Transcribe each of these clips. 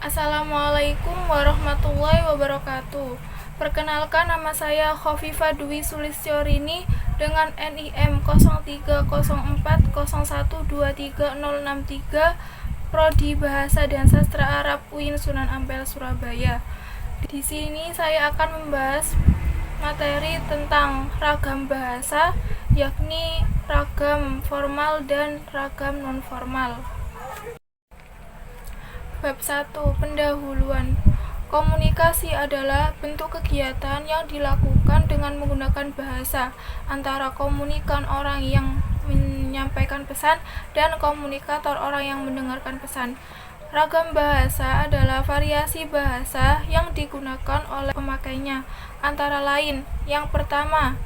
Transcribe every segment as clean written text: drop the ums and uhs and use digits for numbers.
Assalamualaikum warahmatullahi wabarakatuh. Perkenalkan, nama saya Khofifah Dwi Sulistyorini dengan NIM 030401230063, Prodi Bahasa dan Sastra Arab UIN Sunan Ampel Surabaya. Di sini saya akan membahas materi tentang ragam bahasa, yakni ragam formal dan ragam non-formal. Bab 1. Pendahuluan. Komunikasi adalah bentuk kegiatan yang dilakukan dengan menggunakan bahasa antara komunikan, orang yang menyampaikan pesan, dan komunikator, orang yang mendengarkan pesan. Ragam bahasa adalah variasi bahasa yang digunakan oleh pemakainya, antara lain: yang pertama,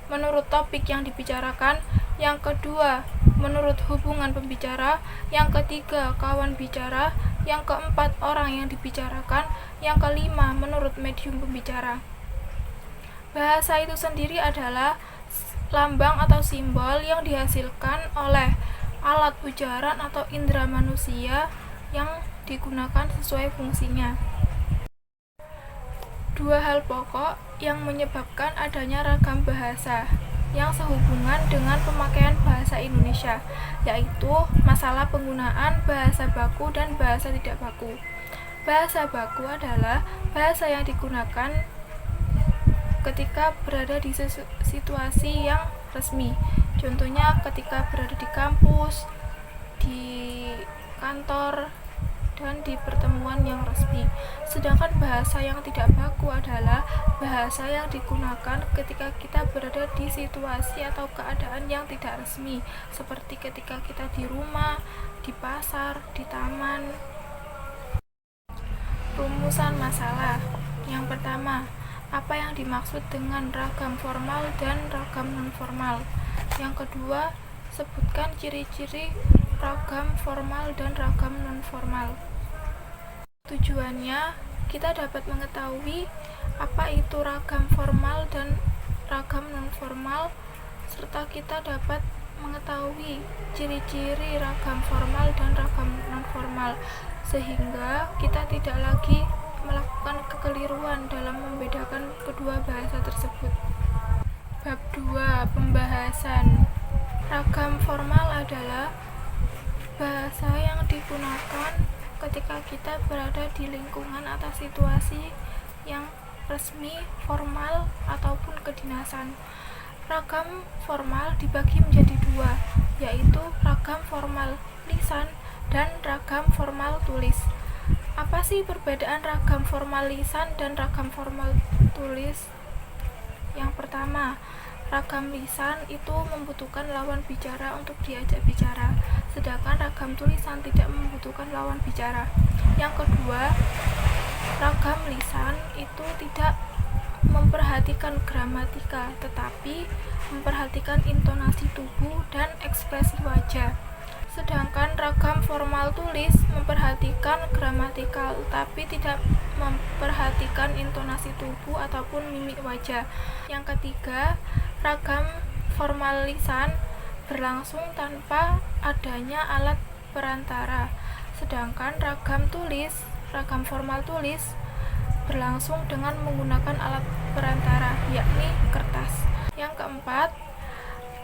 menurut topik yang dibicarakan; yang kedua, menurut hubungan pembicara; yang ketiga, kawan bicara; yang keempat, orang yang dibicarakan; yang kelima, menurut medium pembicara. Bahasa itu sendiri adalah lambang atau simbol yang dihasilkan oleh alat ujaran atau indera manusia yang digunakan sesuai fungsinya. Dua hal pokok yang menyebabkan adanya ragam bahasa yang sehubungan dengan pemakaian bahasa Indonesia, yaitu masalah penggunaan bahasa baku dan bahasa tidak baku. Bahasa baku adalah bahasa yang digunakan ketika berada di situasi yang resmi. Contohnya ketika berada di kampus, di kantor, dan di pertemuan yang resmi. Sedangkan bahasa yang tidak baku adalah bahasa yang digunakan ketika kita berada di situasi atau keadaan yang tidak resmi, seperti ketika kita di rumah, di pasar, di taman. Rumusan masalah. Yang pertama, apa yang dimaksud dengan ragam formal dan ragam non-formal? Yang kedua, sebutkan ciri-ciri ragam formal dan ragam non-formal. Tujuannya, kita dapat mengetahui apa itu ragam formal dan ragam non-formal, serta kita dapat mengetahui ciri-ciri ragam formal dan ragam non-formal, sehingga kita tidak lagi melakukan kekeliruan dalam membedakan kedua bahasa tersebut. Bab 2. Pembahasan. Ragam formal adalah bahasa yang digunakan ketika kita berada di lingkungan atau situasi yang resmi, formal, ataupun kedinasan. Ragam formal dibagi menjadi dua, yaitu ragam formal lisan dan ragam formal tulis. Apa sih perbedaan ragam formal lisan dan ragam formal tulis? Yang pertama, ragam lisan itu membutuhkan lawan bicara untuk diajak bicara, sedangkan ragam tulisan tidak membutuhkan lawan bicara. Yang kedua, ragam lisan itu tidak memperhatikan gramatika, tetapi memperhatikan intonasi tubuh dan ekspresi wajah. Sedangkan ragam formal tulis memperhatikan gramatikal, tapi tidak memperhatikan intonasi tubuh ataupun mimik wajah. Yang ketiga, ragam formal lisan berlangsung tanpa adanya alat perantara, sedangkan ragam formal tulis berlangsung dengan menggunakan alat perantara, yakni kertas. Yang keempat,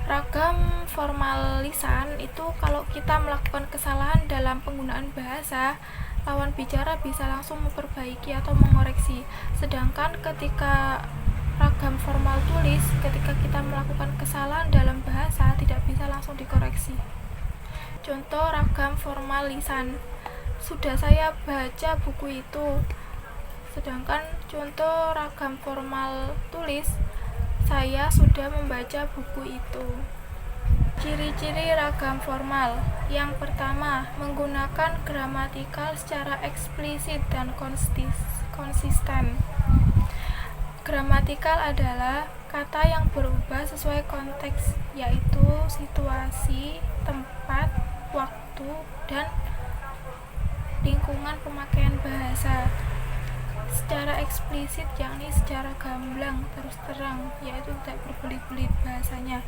ragam formal lisan itu kalau kita melakukan kesalahan dalam penggunaan bahasa, lawan bicara bisa langsung memperbaiki atau mengoreksi. Sedangkan ketika ragam formal tulis, ketika kita melakukan kesalahan dalam bahasa, tidak bisa langsung dikoreksi. Contoh ragam formal lisan, sudah saya baca buku itu. Sedangkan contoh ragam formal tulis, saya sudah membaca buku itu. Ciri-ciri ragam formal. Yang pertama, menggunakan gramatikal secara eksplisit dan konsisten. Gramatikal adalah kata yang berubah sesuai konteks, yaitu situasi, tempat, waktu, dan lingkungan pemakaian bahasa. Secara eksplisit, yakni secara gamblang, terus terang, yaitu tidak berbelit-belit bahasanya.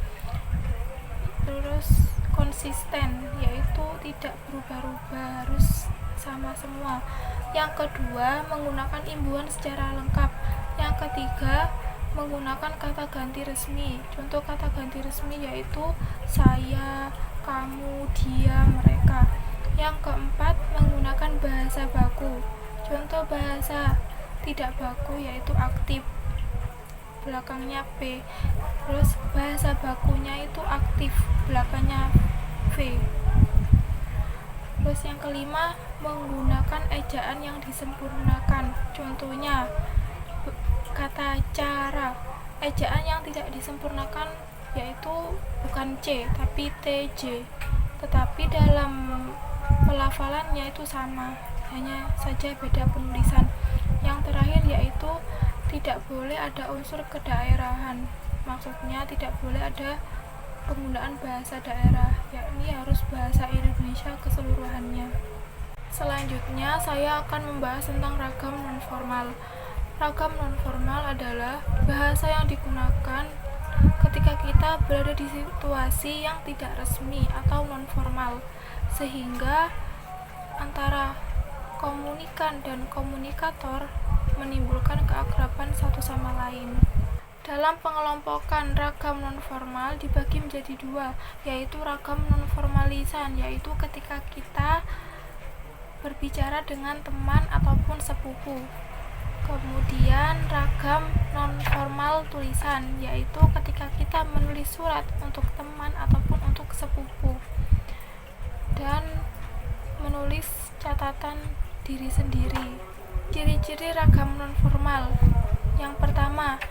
Terus konsisten, yaitu tidak berubah-ubah, harus sama semua. Yang kedua, menggunakan imbuhan secara lengkap. Yang ketiga, menggunakan kata ganti resmi. Contoh kata ganti resmi yaitu saya, kamu, dia, mereka. Yang keempat, menggunakan bahasa baku. Contoh bahasa tidak baku yaitu aktif, belakangnya P. Terus bahasa bakunya itu aktif, belakangnya V. Terus yang kelima, menggunakan ejaan yang disempurnakan. Contohnya kata cara. Ejaan yang tidak disempurnakan yaitu bukan C tapi TJ, tetapi dalam pelafalannya itu sama, hanya saja beda penulisan. Yang terakhir yaitu tidak boleh ada unsur kedaerahan, maksudnya tidak boleh ada penggunaan bahasa daerah, yakni harus bahasa Indonesia keseluruhannya. Selanjutnya saya akan membahas tentang ragam nonformal. Ragam nonformal adalah bahasa yang digunakan ketika kita berada di situasi yang tidak resmi atau nonformal, sehingga antara komunikan dan komunikator menimbulkan keakraban satu sama lain. Dalam pengelompokan ragam nonformal dibagi menjadi dua, yaitu ragam nonformalisan, yaitu ketika kita berbicara dengan teman ataupun sepupu. Kemudian ragam nonformal tulisan, yaitu ketika kita menulis surat untuk teman ataupun untuk sepupu, dan menulis catatan diri sendiri. Ciri-ciri ragam nonformal. Yang pertama,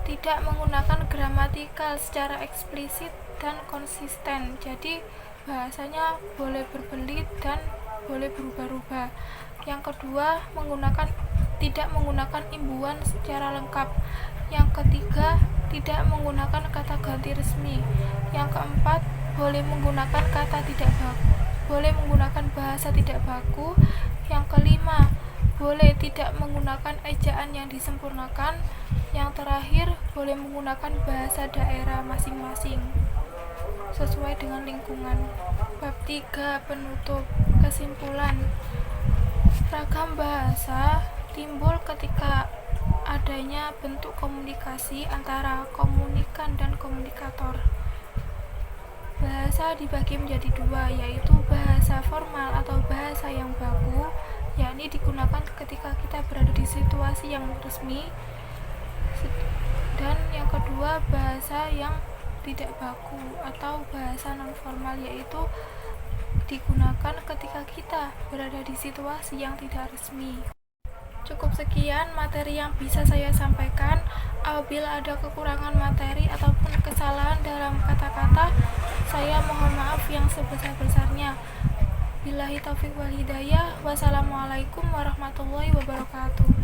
tidak menggunakan gramatikal secara eksplisit dan konsisten. Jadi bahasanya boleh berbelit dan boleh berubah-ubah. Yang kedua, tidak menggunakan imbuhan secara lengkap. Yang ketiga, tidak menggunakan kata ganti resmi. Yang keempat, boleh menggunakan bahasa tidak baku. Yang kelima, boleh tidak menggunakan ejaan yang disempurnakan. Yang terakhir, boleh menggunakan bahasa daerah masing-masing sesuai dengan lingkungan. Bab 3, penutup. Kesimpulan, ragam bahasa timbul ketika adanya bentuk komunikasi antara komunikan dan komunikator. Bahasa dibagi menjadi dua, yaitu bahasa formal atau bahasa yang baku, yakni digunakan ketika kita berada di situasi yang resmi, dan yang kedua bahasa yang tidak baku atau bahasa nonformal, yaitu digunakan ketika kita berada di situasi yang tidak resmi. Cukup sekian materi yang bisa saya sampaikan. Apabila ada kekurangan materi ataupun kesalahan dalam kata-kata, saya mohon maaf yang sebesar-besarnya. Billahi taufiq wal hidayah. Wassalamualaikum warahmatullahi wabarakatuh.